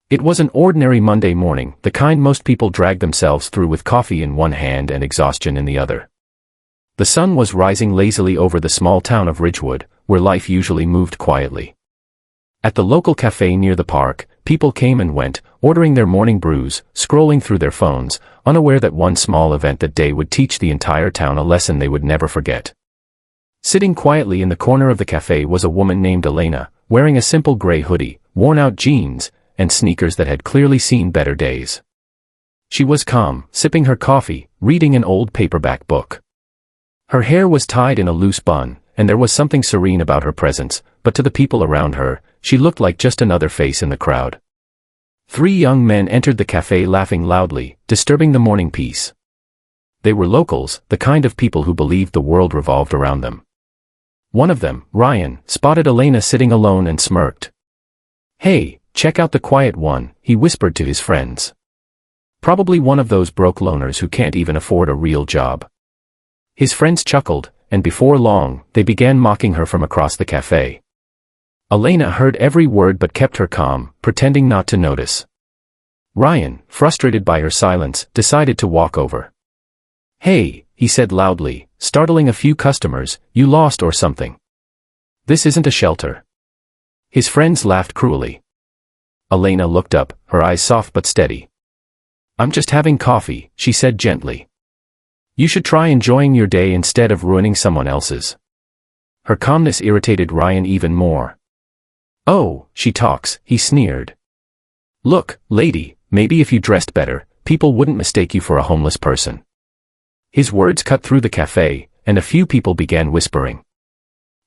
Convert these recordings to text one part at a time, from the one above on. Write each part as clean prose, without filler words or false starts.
It was an ordinary Monday morning, the kind most people drag themselves through with coffee in one hand and exhaustion in the other. The sun was rising lazily over the small town of Ridgewood, where life usually moved quietly. At the local café near the park, people came and went, ordering their morning brews, scrolling through their phones, unaware that one small event that day would teach the entire town a lesson they would never forget. Sitting quietly in the corner of the café was a woman named Elena, wearing a simple gray hoodie, worn-out jeans, and sneakers that had clearly seen better days. She was calm, sipping her coffee, reading an old paperback book. Her hair was tied in a loose bun, and there was something serene about her presence, but to the people around her, she looked like just another face in the crowd. 3 young men entered the café laughing loudly, disturbing the morning peace. They were locals, the kind of people who believed the world revolved around them. One of them, Ryan, spotted Elena sitting alone and smirked. "Hey, check out the quiet one," he whispered to his friends. "Probably one of those broke loners who can't even afford a real job." His friends chuckled, and before long, they began mocking her from across the café. Elena heard every word but kept her calm, pretending not to notice. Ryan, frustrated by her silence, decided to walk over. "Hey," he said loudly, startling a few customers, "you lost or something? This isn't a shelter." His friends laughed cruelly. Elena looked up, her eyes soft but steady. "I'm just having coffee," she said gently. "You should try enjoying your day instead of ruining someone else's." Her calmness irritated Ryan even more. "Oh, she talks," he sneered. "Look, lady, maybe if you dressed better, people wouldn't mistake you for a homeless person." His words cut through the café, and a few people began whispering.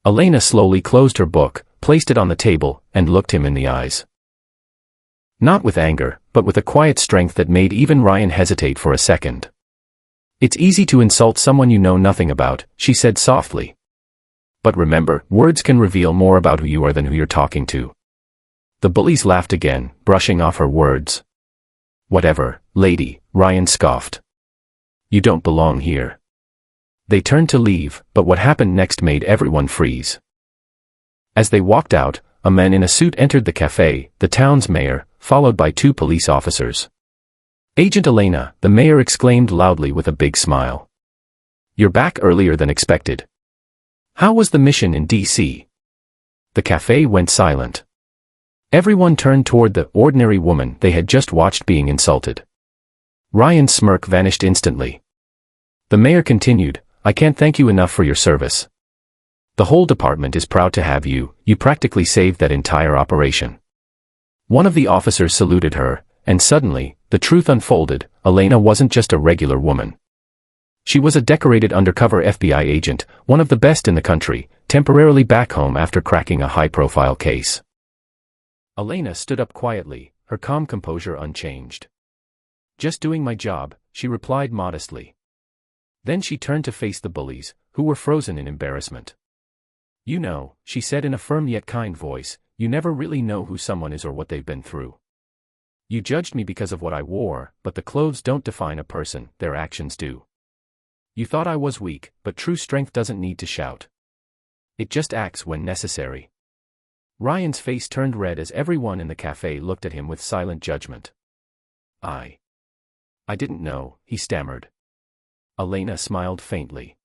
Elena slowly closed her book, placed it on the table, and looked him in the eyes. Not with anger, but with a quiet strength that made even Ryan hesitate for a second. "It's easy to insult someone you know nothing about," she said softly. "But remember, words can reveal more about who you are than who you're talking to." The bullies laughed again, brushing off her words. "Whatever, lady," Ryan scoffed. "You don't belong here." They turned to leave, but what happened next made everyone freeze. As they walked out, a man in a suit entered the café, the town's mayor, followed by 2 police officers. "Agent Elena," the mayor exclaimed loudly with a big smile. "You're back earlier than expected. How was the mission in D.C.?" The café went silent. Everyone turned toward the ordinary woman they had just watched being insulted. Ryan's smirk vanished instantly. The mayor continued, "I can't thank you enough for your service. The whole department is proud to have you. You practically saved that entire operation." One of the officers saluted her, and suddenly, the truth unfolded. Elena wasn't just a regular woman. She was a decorated undercover FBI agent, one of the best in the country, temporarily back home after cracking a high-profile case. Elena stood up quietly, her calm composure unchanged. "Just doing my job," she replied modestly. Then she turned to face the bullies, who were frozen in embarrassment. "You know," she said in a firm yet kind voice, "you never really know who someone is or what they've been through. You judged me because of what I wore, but the clothes don't define a person, their actions do. You thought I was weak, but true strength doesn't need to shout. It just acts when necessary." Ryan's face turned red as everyone in the café looked at him with silent judgment. I didn't know," he stammered. Elena smiled faintly.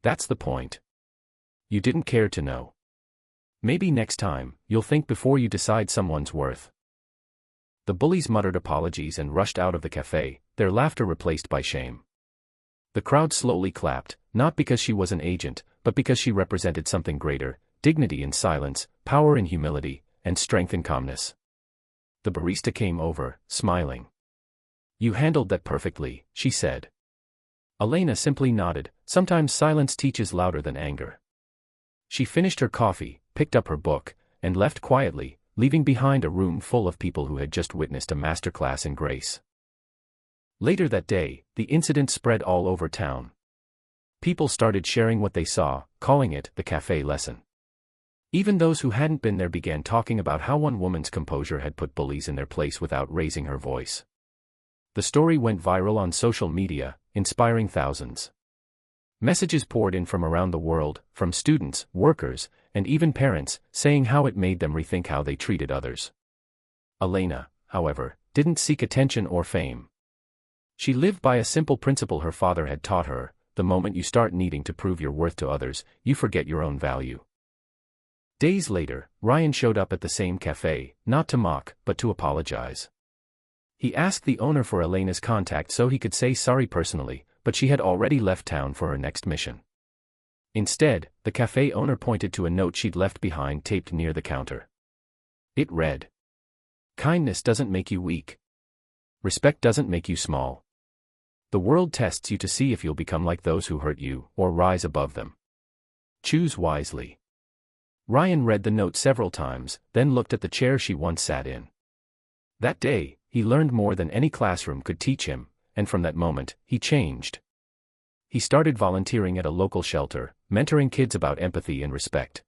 "That's the point. You didn't care to know. Maybe next time, you'll think before you decide someone's worth." The bullies muttered apologies and rushed out of the café, their laughter replaced by shame. The crowd slowly clapped, not because she was an agent, but because she represented something greater: dignity in silence, power in humility, and strength in calmness. The barista came over, smiling. "You handled that perfectly," she said. Elena simply nodded. Sometimes silence teaches louder than anger. She finished her coffee, picked up her book, and left quietly, leaving behind a room full of people who had just witnessed a masterclass in grace. Later that day, the incident spread all over town. People started sharing what they saw, calling it the café lesson. Even those who hadn't been there began talking about how one woman's composure had put bullies in their place without raising her voice. The story went viral on social media, inspiring thousands. Messages poured in from around the world, from students, workers, and even parents, saying how it made them rethink how they treated others. Elena, however, didn't seek attention or fame. She lived by a simple principle her father had taught her: the moment you start needing to prove your worth to others, you forget your own value. Days later, Ryan showed up at the same café, not to mock, but to apologize. He asked the owner for Elena's contact so he could say sorry personally, but she had already left town for her next mission. Instead, the café owner pointed to a note she'd left behind taped near the counter. It read, "Kindness doesn't make you weak. Respect doesn't make you small. The world tests you to see if you'll become like those who hurt you, or rise above them. Choose wisely." Ryan read the note several times, then looked at the chair she once sat in. That day, he learned more than any classroom could teach him, and from that moment, he changed. He started volunteering at a local shelter, mentoring kids about empathy and respect.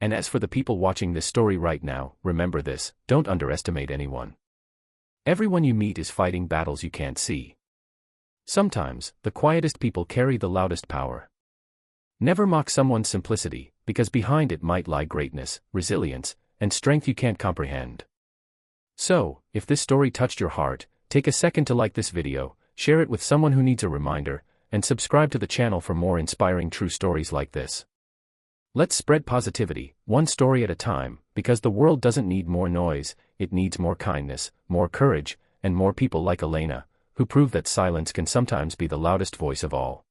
And as for the people watching this story right now, remember this: don't underestimate anyone. Everyone you meet is fighting battles you can't see. Sometimes, the quietest people carry the loudest power. Never mock someone's simplicity, because behind it might lie greatness, resilience, and strength you can't comprehend. So, if this story touched your heart, take a second to like this video, share it with someone who needs a reminder, and subscribe to the channel for more inspiring true stories like this. Let's spread positivity, one story at a time, because the world doesn't need more noise, it needs more kindness, more courage, and more people like Elena, who prove that silence can sometimes be the loudest voice of all.